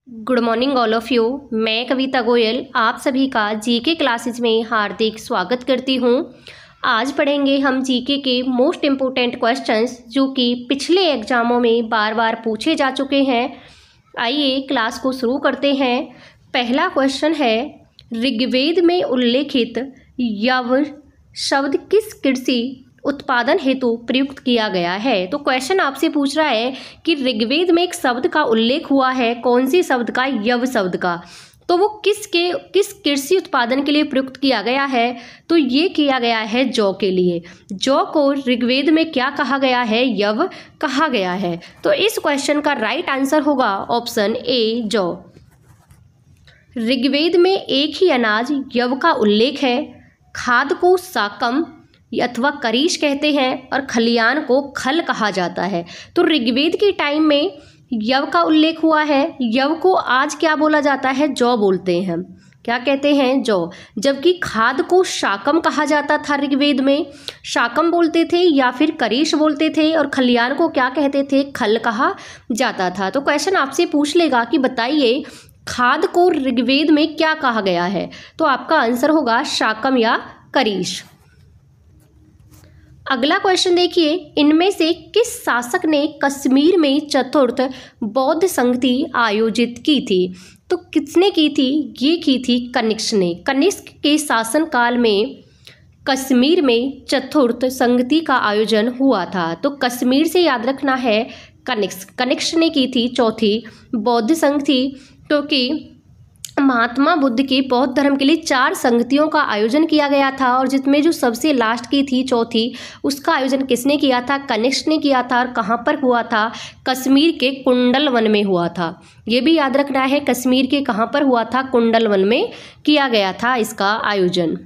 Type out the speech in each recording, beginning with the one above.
Good morning all of you. मैं कविता गोयल आप सभी का जीके क्लासेज में हार्दिक स्वागत करती हूँ। आज पढ़ेंगे हम जीके के मोस्ट इम्पोर्टेंट क्वेश्चंस जो कि पिछले एग्जामों में बार बार पूछे जा चुके हैं। आइए क्लास को शुरू करते हैं। पहला क्वेश्चन है, ऋग्वेद में उल्लेखित यव शब्द किस कृषि उत्पादन हेतु प्रयुक्त किया गया है। तो क्वेश्चन आपसे पूछ रहा है कि ऋग्वेद में एक शब्द का उल्लेख हुआ है, कौन सी शब्द का, यव शब्द का, तो वो किस कृषि उत्पादन के लिए प्रयुक्त किया गया है। तो ये किया गया है जौ के लिए। जौ को ऋग्वेद में क्या कहा गया है, यव कहा गया है। तो इस क्वेश्चन का राइट आंसर होगा ऑप्शन ए, जौ। ऋग्वेद में एक ही अनाज यव का उल्लेख है। खाद को साकम अथवा करीश कहते हैं और खलियान को खल कहा जाता है। तो ऋग्वेद के टाइम में यव का उल्लेख हुआ है। यव को आज क्या बोला जाता है, जौ बोलते हैं। क्या कहते हैं, जौ। जबकि खाद को शाकम कहा जाता था, ऋग्वेद में शाकम बोलते थे या फिर करीश बोलते थे, और खलियान को क्या कहते थे, खल कहा जाता था। तो क्वेश्चन आपसे पूछ लेगा कि बताइए खाद को ऋग्वेद में क्या कहा गया है। तो आपका आंसर होगा शाकम या करीश। अगला क्वेश्चन देखिए, इनमें से किस शासक ने कश्मीर में चतुर्थ बौद्ध संगति आयोजित की थी। तो किसने की थी, ये की थी कनिष्क ने। कनिष्क के शासनकाल में कश्मीर में चतुर्थ संगति का आयोजन हुआ था। तो कश्मीर से याद रखना है कनिष्क। कनिष्क ने की थी चौथी बौद्ध संगति, क्योंकि महात्मा बुद्ध के बौद्ध धर्म के लिए 4 संगतियों का आयोजन किया गया था, और जिसमें जो सबसे लास्ट की थी चौथी, उसका आयोजन किसने किया था, कनिष्क ने किया था। और कहाँ पर हुआ था, कश्मीर के कुंडल वन में हुआ था। ये भी याद रखना है, कश्मीर के कहाँ पर हुआ था, कुंडल वन में किया गया था इसका आयोजन।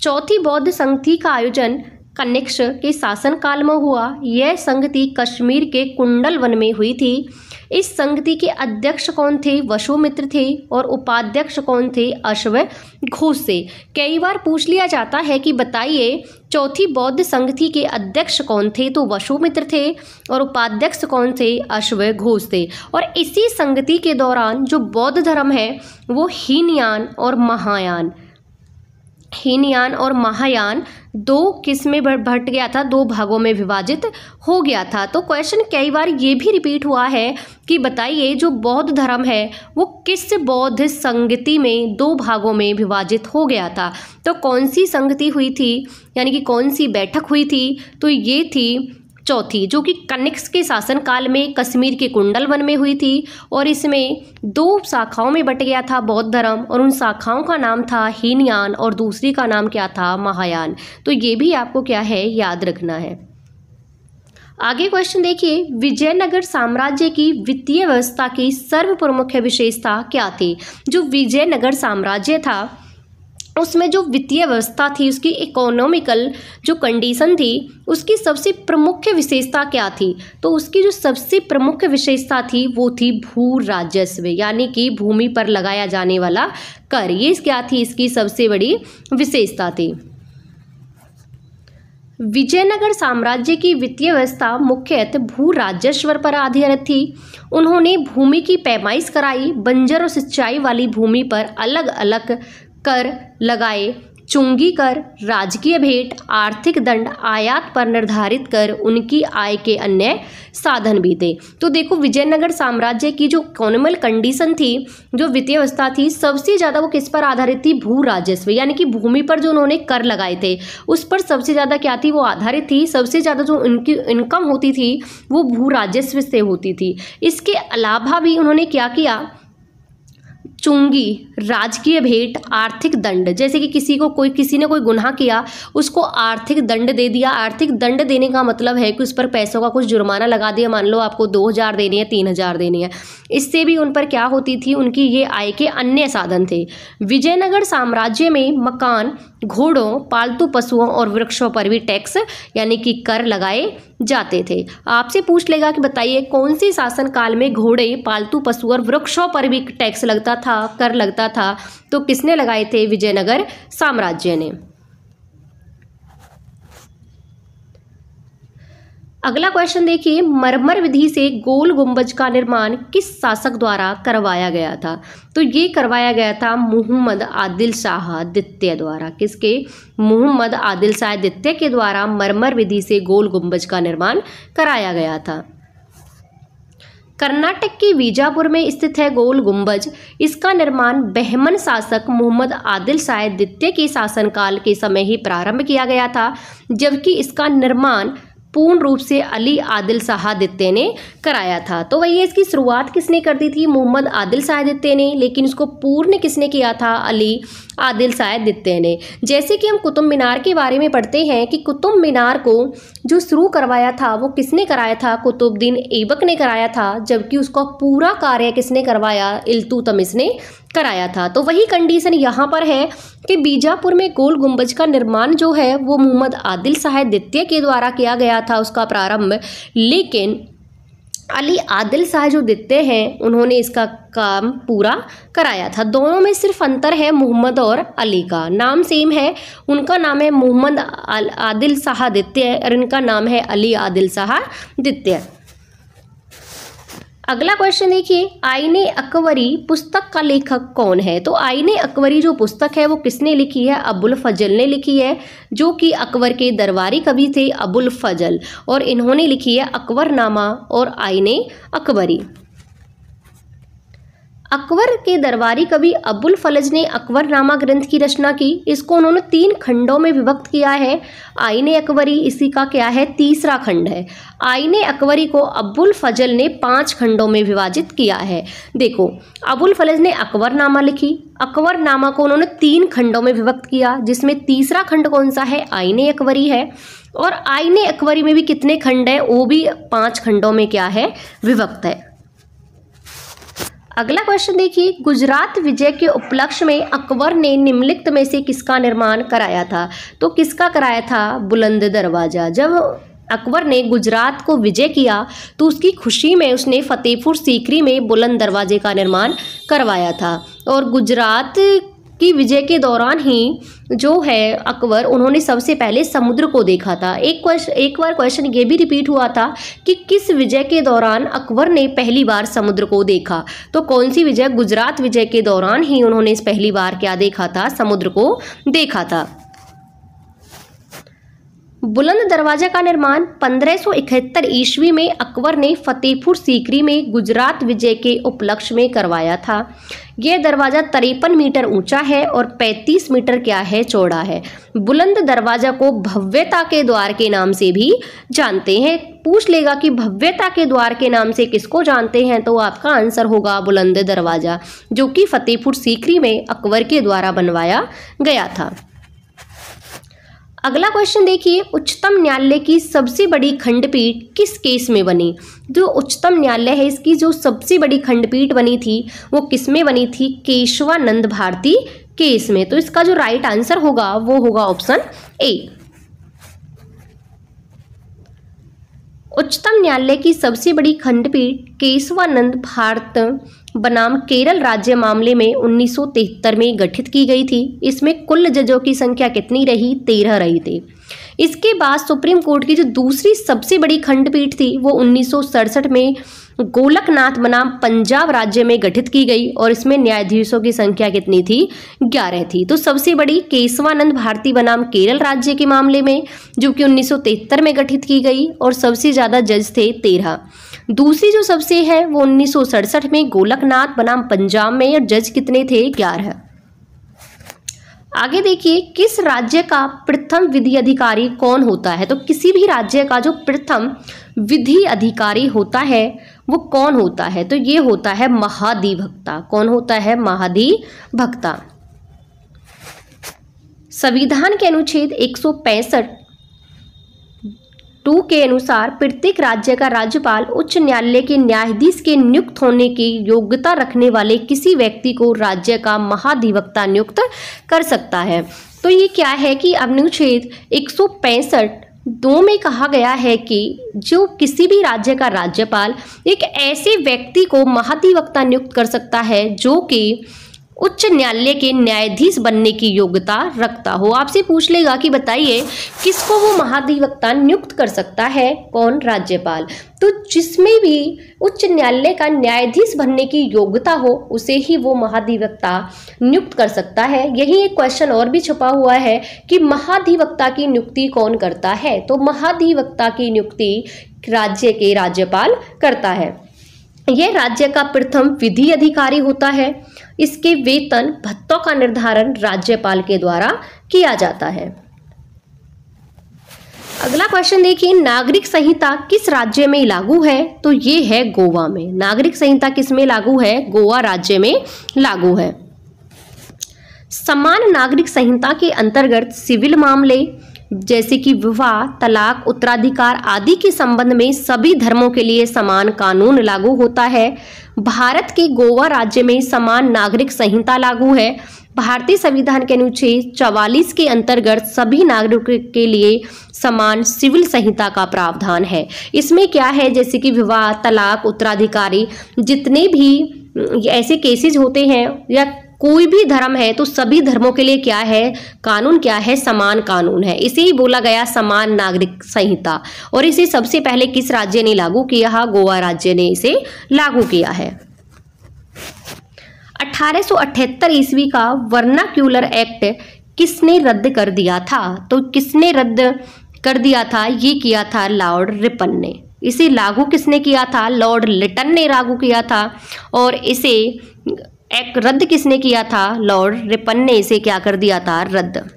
चौथी बौद्ध संगति का आयोजन कनिष्क के शासनकाल में हुआ। यह संगति कश्मीर के कुंडल वन में हुई थी। इस संगति के अध्यक्ष कौन थे, वसुमित्र थे, और उपाध्यक्ष कौन थे, अश्वघोष से। कई बार पूछ लिया जाता है कि बताइए चौथी बौद्ध संगति के अध्यक्ष कौन थे, तो वसुमित्र थे, और उपाध्यक्ष कौन थे, अश्वघोष थे। और इसी संगति के दौरान जो बौद्ध धर्म है वो हीनयान और महायान दो किस में बट गया था, 2 भागों में विभाजित हो गया था। तो क्वेश्चन कई बार ये भी रिपीट हुआ है कि बताइए जो बौद्ध धर्म है वो किस बौद्ध संगति में 2 भागों में विभाजित हो गया था। तो कौन सी संगति हुई थी, यानी कि कौन सी बैठक हुई थी, तो ये थी चौथी, जो कि कनिष्क के शासनकाल में कश्मीर के कुंडल वन में हुई थी। और इसमें 2 शाखाओं में बट गया था बौद्ध धर्म, और उन शाखाओं का नाम था हीनयान और दूसरी का नाम क्या था, महायान। तो ये भी आपको क्या है, याद रखना है। आगे क्वेश्चन देखिए, विजयनगर साम्राज्य की वित्तीय व्यवस्था की सर्वप्रमुख विशेषता क्या थी। जो विजयनगर साम्राज्य था उसमें जो वित्तीय व्यवस्था थी, उसकी इकोनॉमिकल जो कंडीशन थी, उसकी सबसे प्रमुख विशेषता क्या थी। तो उसकी जो सबसे प्रमुख विशेषता थी वो थी भू राजस्व, यानी कि भूमि पर लगाया जाने वाला कर। ये क्या थी, इसकी सबसे बड़ी विशेषता थी। विजयनगर साम्राज्य की वित्तीय व्यवस्था मुख्यतः भू राजस्व पर आधारित थी। उन्होंने भूमि की पैमाइश कराई, बंजर और सिंचाई वाली भूमि पर अलग अलग कर लगाए। चुंगी कर, राजकीय भेंट, आर्थिक दंड, आयात पर निर्धारित कर उनकी आय के अन्य साधन भी थे। तो देखो विजयनगर साम्राज्य की जो इकोनॉमिकल कंडीशन थी, जो वित्तीय व्यवस्था थी, सबसे ज़्यादा वो किस पर आधारित थी, भू राजस्व, यानी कि भूमि पर जो उन्होंने कर लगाए थे उस पर सबसे ज़्यादा क्या थी, वो आधारित थी। सबसे ज़्यादा जो उनकी इनकम होती थी वो भू राजस्व से होती थी। इसके अलावा भी उन्होंने क्या किया, चुंगी, राजकीय भेंट, आर्थिक दंड, जैसे कि किसी ने कोई गुनाह किया उसको आर्थिक दंड दे दिया। आर्थिक दंड देने का मतलब है कि उस पर पैसों का कुछ जुर्माना लगा दिया। मान लो आपको 2000 देनी है, 3000 देनी है। इससे भी उन पर क्या होती थी, उनकी ये आय के अन्य साधन थे। विजयनगर साम्राज्य में मकान, घोड़ों, पालतू पशुओं और वृक्षों पर भी टैक्स यानी कि कर लगाए जाते थे। आपसे पूछ लेगा कि बताइए कौन सी शासन काल में घोड़े, पालतू पशु और वृक्षों पर भी टैक्स लगता था, कर लगता था। तो किसने लगाए थे, विजयनगर साम्राज्य ने। अगला क्वेश्चन देखिए, मरमर विधि से गोल गुंबज का निर्माण किस शासक द्वारा करवाया गया था? तो ये करवाया गया था मोहम्मद आदिल शाह द्वितीय द्वारा। किसके? मोहम्मद आदिल शाह द्वितीय के द्वारा मरमर विधि से गोल गुंबज का निर्माण कराया गया था। कर्नाटक के बीजापुर में स्थित है गोल गुंबज। इसका निर्माण बहमन शासक मोहम्मद आदिल शाह द्वितीय के शासनकाल के समय ही प्रारंभ किया गया था, जबकि इसका निर्माण पूर्ण रूप से अली आदिल शाह द्वितीय ने कराया था। तो वही इसकी शुरुआत किसने कर दी थी? मोहम्मद आदिल शाह द्वितीय ने, लेकिन इसको पूर्ण किसने किया था? अली आदिल शाह द्वितीय ने। जैसे कि हम कुतुब मीनार के बारे में पढ़ते हैं कि कुतुब मीनार को जो शुरू करवाया था वो किसने कराया था? कुतुबुद्दीन ऐबक ने कराया था, जबकि उसका पूरा कार्य किसने करवाया? इल्तुतमिश ने कराया था। तो वही कंडीशन यहाँ पर है कि बीजापुर में गोल गुंबज का निर्माण जो है वो मोहम्मद आदिल शाह द्वितीय के द्वारा किया गया था उसका प्रारंभ, लेकिन अली आदिल शाह जो द्वितीय हैं उन्होंने इसका काम पूरा कराया था। दोनों में सिर्फ अंतर है मोहम्मद और अली का, नाम सेम है। उनका नाम है मोहम्मद आदिल शाह द्वितीय और इनका नाम है अली आदिल शाह द्वितीय। अगला क्वेश्चन देखिए, आईने अकबरी पुस्तक का लेखक कौन है? तो आईने अकबरी जो पुस्तक है वो किसने लिखी है? अबुल फजल ने लिखी है, जो कि अकबर के दरबारी कवि थे अबुल फजल, और इन्होंने लिखी है अकबरनामा और आईने अकबरी। अकबर के दरबारी कवि अबुल फजल ने अकबरनामा ग्रंथ की रचना की। इसको उन्होंने 3 खंडों में विभक्त किया है। आईने अकबरी इसी का क्या है? तीसरा खंड है। आईने अकबरी को अबुल फजल ने 5 खंडों में विभाजित किया है। देखो, अबुल फजल ने अकबरनामा लिखी, अकबरनामा को उन्होंने 3 खंडों में विभक्त किया, जिसमें तीसरा खंड कौन सा है? आईने अकबरी है। और आईने अकबरी में भी कितने खंड है? वो भी 5 खंडों में क्या है? विभक्त है। अगला क्वेश्चन देखिए, गुजरात विजय के उपलक्ष्य में अकबर ने निम्नलिखित में से किसका निर्माण कराया था? तो किसका कराया था? बुलंद दरवाजा। जब अकबर ने गुजरात को विजय किया तो उसकी खुशी में उसने फतेहपुर सीकरी में बुलंद दरवाजे का निर्माण करवाया था। और गुजरात की विजय के दौरान ही जो है अकबर, उन्होंने सबसे पहले समुद्र को देखा था। एक बार क्वेश्चन ये भी रिपीट हुआ था कि किस विजय के दौरान अकबर ने पहली बार समुद्र को देखा? तो कौन सी विजय? गुजरात विजय के दौरान ही उन्होंने पहली बार क्या देखा था? समुद्र को देखा था। बुलंद दरवाजा का निर्माण 1571 ईस्वी में अकबर ने फतेहपुर सीकरी में गुजरात विजय के उपलक्ष्य में करवाया था। यह दरवाज़ा 53 मीटर ऊंचा है और 35 मीटर क्या है? चौड़ा है। बुलंद दरवाजा को भव्यता के द्वार के नाम से भी जानते हैं। पूछ लेगा कि भव्यता के द्वार के नाम से किसको जानते हैं, तो आपका आंसर होगा बुलंद दरवाजा, जो कि फतेहपुर सीकरी में अकबर के द्वारा बनवाया गया था। अगला क्वेश्चन देखिए, उच्चतम न्यायालय की सबसे बड़ी खंडपीठ किस केस में बनी? जो उच्चतम न्यायालय है इसकी जो सबसे बड़ी खंडपीठ बनी थी वो किस में बनी थी? केशवानंद भारती केस में। तो इसका जो राइट आंसर होगा वो होगा ऑप्शन ए। उच्चतम न्यायालय की सबसे बड़ी खंडपीठ केशवानंद भारत बनाम केरल राज्य मामले में 1973 में गठित की गई थी। इसमें कुल जजों की संख्या कितनी रही? 13 रही थी। इसके बाद सुप्रीम कोर्ट की जो दूसरी सबसे बड़ी खंडपीठ थी वो 1967 में गोलकनाथ बनाम पंजाब राज्य में गठित की गई और इसमें न्यायाधीशों की संख्या कितनी थी? 11 थी। तो सबसे बड़ी केशवानंद भारती बनाम केरल राज्य के मामले में, जो कि 1973 में गठित की गई, और सबसे ज़्यादा जज थे 13। दूसरी जो सबसे है वो 1967 में गोलकनाथ बनाम पंजाब में, और जज कितने थे? 11। आगे देखिए, किस राज्य का प्रथम विधि अधिकारी कौन होता है? तो किसी भी राज्य का जो प्रथम विधि अधिकारी होता है वो कौन होता है? तो ये होता है महाधिवक्ता। कौन होता है? महाधिवक्ता। संविधान के अनुच्छेद 165 2 के अनुसार प्रत्येक राज्य का राज्यपाल उच्च न्यायालय के न्यायाधीश के नियुक्त होने की योग्यता रखने वाले किसी व्यक्ति को राज्य का महाधिवक्ता नियुक्त कर सकता है। तो ये क्या है कि अनुच्छेद 165 2 में कहा गया है कि जो किसी भी राज्य का राज्यपाल एक ऐसे व्यक्ति को महाधिवक्ता नियुक्त कर सकता है जो कि उच्च न्यायालय के न्यायाधीश बनने की योग्यता रखता हो। आपसे पूछ लेगा कि बताइए किसको वो महाधिवक्ता नियुक्त कर सकता है? कौन? राज्यपाल। तो जिसमें भी उच्च न्यायालय का न्यायाधीश बनने की योग्यता हो उसे ही वो महाधिवक्ता नियुक्त कर सकता है। यही एक क्वेश्चन और भी छुपा हुआ है कि महाधिवक्ता की नियुक्ति कौन करता है? तो महाधिवक्ता की नियुक्ति राज्य के राज्यपाल करता है। यह राज्य का प्रथम विधि अधिकारी होता है। इसके वेतन भत्तों का निर्धारण राज्यपाल के द्वारा किया जाता है। अगला क्वेश्चन देखिए, नागरिक संहिता किस राज्य में लागू है? तो ये है गोवा में। नागरिक संहिता किस में लागू है? गोवा राज्य में लागू है। समान नागरिक संहिता के अंतर्गत सिविल मामले जैसे कि विवाह, तलाक, उत्तराधिकार आदि के संबंध में सभी धर्मों के लिए समान कानून लागू होता है। भारत के गोवा राज्य में समान नागरिक संहिता लागू है। भारतीय संविधान के अनुच्छेद 44 के अंतर्गत सभी नागरिकों के लिए समान सिविल संहिता का प्रावधान है। इसमें क्या है, जैसे कि विवाह, तलाक, उत्तराधिकारी, जितने भी ऐसे केसेस होते हैं या कोई भी धर्म है तो सभी धर्मों के लिए क्या है? कानून क्या है? समान कानून है। इसे ही बोला गया समान नागरिक संहिता। और इसे सबसे पहले किस राज्य ने लागू किया? गोवा राज्य ने इसे लागू किया है। 1878 ईस्वी का वर्नाक्यूलर एक्ट किसने रद्द कर दिया था? तो किसने रद्द कर दिया था? ये किया था लॉर्ड रिपन ने। इसे लागू किसने किया था? लॉर्ड लिटन ने लागू किया था। और इसे एक रद्द किसने किया था? लॉर्ड रिपन ने इसे क्या कर दिया था? रद्द।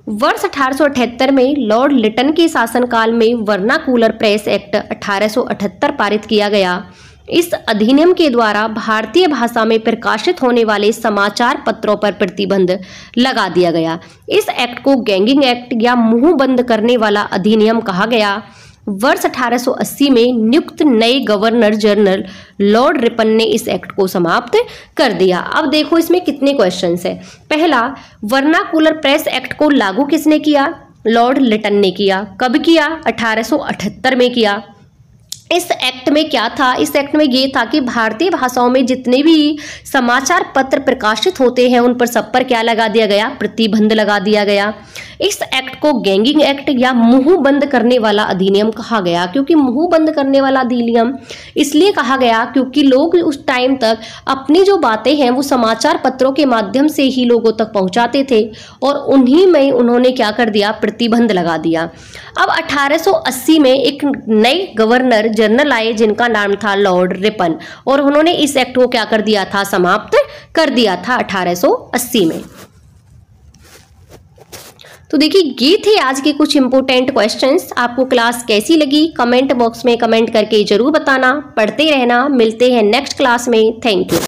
वर्ष 1878 में लॉर्ड लिटन के शासनकाल में वर्नाकुलर प्रेस एक्ट 1878 पारित किया गया। इस अधिनियम के द्वारा भारतीय भाषा में प्रकाशित होने वाले समाचार पत्रों पर प्रतिबंध लगा दिया गया। इस एक्ट को गैंगिंग एक्ट या मुंह बंद करने वाला अधिनियम कहा गया। वर्ष 1880 में नियुक्त नए गवर्नर जनरल लॉर्ड रिपन ने इस एक्ट को समाप्त कर दिया। अब देखो इसमें कितने क्वेश्चंस हैं। पहला, वर्नाकुलर प्रेस एक्ट को लागू किसने किया? लॉर्ड लिटन ने किया। कब किया? 1878 में किया। इस एक्ट में क्या था? इस एक्ट में ये था कि भारतीय भाषाओं में जितने भी समाचार पत्र प्रकाशित होते हैं उन पर सब पर क्या लगा दिया गया? प्रतिबंध लगा दिया गया। इस एक्ट को गैंगिंग एक्ट या मुंह बंद करने वाला अधिनियम कहा गया। क्योंकि मुंह बंद करने वाला अधिनियम इसलिए कहा गया क्योंकि लोग उस टाइम तक अपनी जो बातें हैं वो समाचार पत्रों के माध्यम से ही लोगों तक पहुंचाते थे और उन्हीं में उन्होंने क्या कर दिया? प्रतिबंध लगा दिया। अब 1880 में एक नए गवर्नर जनरल आए जिनका नाम था लॉर्ड रिपन, और उन्होंने इस एक्ट को क्या कर दिया था? समाप्त कर दिया था 1880 में। तो देखिए ये थे आज के कुछ इंपॉर्टेंट क्वेश्चंस। आपको क्लास कैसी लगी कमेंट बॉक्स में कमेंट करके जरूर बताना। पढ़ते रहना। मिलते हैं नेक्स्ट क्लास में। Thank you.